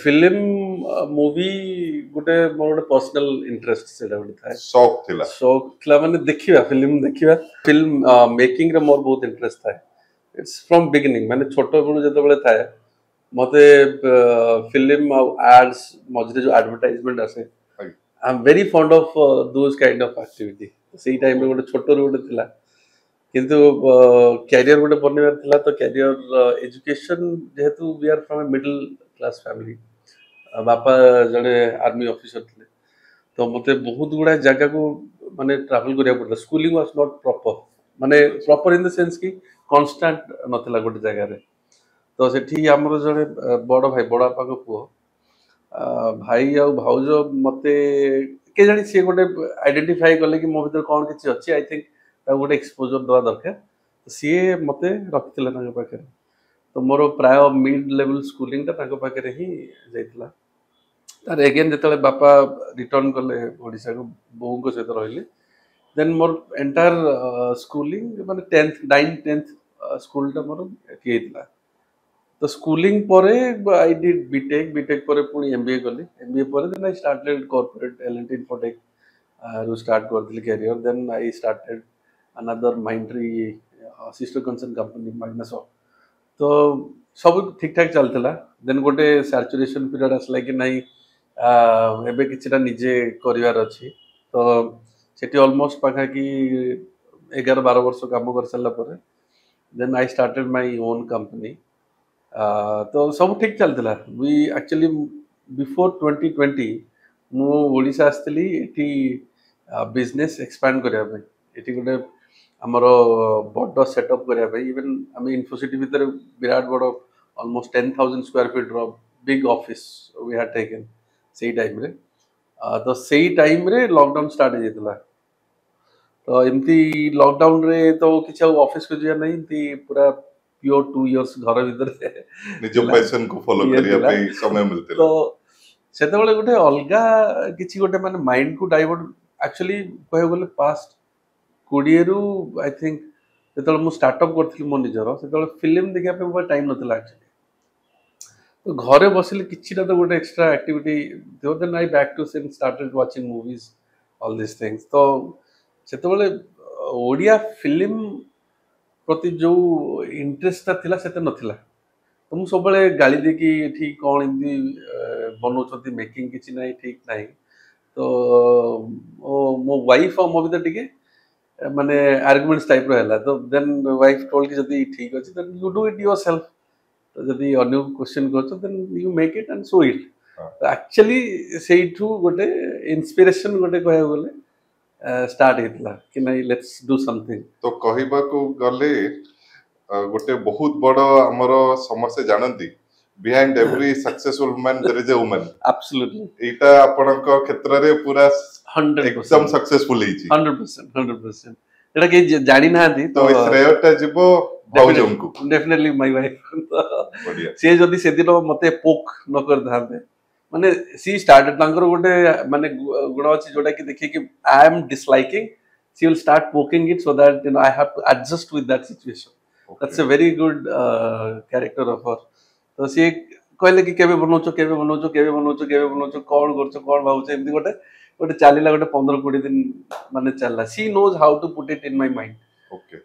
film movie गोटे मोर गोटे personal interest सेटा गोटे थाए शौक थिला माने देखिबा फिल्म मेकिंग रे मोर बहुत इंटरेस्ट थाए इट्स फ्रॉम बिगिनिंग माने छोटो बेलू जते बेले थाए मते फिल्म एड्स मझरे जो एडवर्टाइजमेंट आसे I am very fond of those kind of activity सेही टाइम रे गोटे छोटो रे गोटे थिला किंतु कैरियर गोटे बनवार थिला तो कैरियर एजुकेशन जेहेतु we are from a middle class family बापा जड़े आर्मी ऑफिसर थे तो मते बहुत गुड़ा जगह को माने ट्रैवल करिया पड़ता स्कूलिंग वाज नॉट प्रॉपर माने प्रॉपर इन द सेंस कि कांस्टेंट नथिला गोटे जगह रे तो सेठी हमर जड़े बड़ भाई बड़ बापा को पुओ भाई आ भाउज मते के जानी से गोटे आइडेंटिफाई करले कि मो भीतर कोन किछि अछि आई थिंक ता गोटे एक्सपोजर दवा दरकार तो सी मते रखतिले तांग पाखे तो मोर प्राय मिड लेवल स्कूलिंग ता तांग पाखे ही जाइतला तार अगेन जिते बापा रिटर्न कले ओडिशा को बो को सहित रहिले देन मोर एंटायर स्कूलिंग माने 10th 9th 10th स्कूल टा मोर एठी हेतला तो स्कूलिंग परे आई डिड बीटेक परे पुनी एमबीए कली एमबीए परे then I started corporate L N T Infotech रो स्टार्ट करथिल career then I started another Mindtree sister concern company Microsoft तो सब ठीक ठाक चलथिला देन गोटे सैचुरेशन पीरियड आसला कि नहीं एबे किछटा निजे करिवार अछि तो सेठी ऑलमोस्ट पाखा कि 11-12 वर्ष काम कर सल्ला परे then I started my own company तो सब ठीक चलथिला वी एक्चुअली बिफोर 2020 मु ओडिसा आस्तली एठी बिजनेस एक्सपैंड करिया पे एठी गोटे हमर बड़ सेटअप करिया पे इवन हम इन्फोसिटी भीतर विराट बड़ ऑलमोस्ट 10,000 स्क्वायर फीट रो big office we had taken सेही टाइम रे तो सेही टाइम रे लॉकडाउन स्टार्ट हो जेतला तो एमती लॉकडाउन रे तो किछ ऑफिस को जिया नहीं थी पूरा प्योर 2 इयर्स घर भीतर निजो पैशन को फॉलो करिया पे समय मिलते तो सेते बेले गोटे अलगा किछि गोटे माने माइंड को डाइवर्ट एक्चुअली कहे बोले पास्ट 20 रु आई थिंक जेतले मु स्टार्टअप करथि मो निजरो सेते फिल्म देखिया पे मोर टाइम नथिला एक्चुअली तो घरे बसिले किछिटा तो गोटे extra activity then then I back to since started watching movies all this things तो सेते बेले ओडिया फिल्म प्रति जो इंटरेस्ट थिला सेते नथिला तो मु सब बेले गाली दे कि ठीक कोन इंदी बनौछथि मेकिंग किछि नाही ठीक नाही तो ओ मो वाइफ और मो भीतर टिके माने आर्गुमेंट्स टाइप रो हला तो देन वाइफ टोल्ड कि जदी ठीक अछि then you do it yourself तो जदी अन्य क्वेश्चन करछो then you make it and so it actually सेइठू गोटे इंस्पिरेशन गोटे कहया बोले स्टार्ट हेतला कि नहीं लेट्स डू समथिंग तो कहिबा को गले गोटे बहुत बड़ हमर समस्या जानंती behind every successful man there is a woman absolutely एटा आपनक क्षेत्र रे पूरा 100% एकदम सक्सेसफुल हिची 100% एटा के जानि नाहंती तो श्रेयटा जीवो भाउजम को डेफिनेटली माय वाइफ बढ़िया से जदी से दिन मते पोक न कर धांते माने सी स्टार्टेड तांकर गोटे माने गुण अछि जोटा कि देखि कि I am disliking she will start poking it so that you know I have to adjust with that situation that's a very good character of her तो सी कहले कि केबे बनौचो कोन करछो कोन भाउछ एमती गोटे गोटे चालीला गोटे 15-20 दिन माने चलला she knows how to put it in my mind okay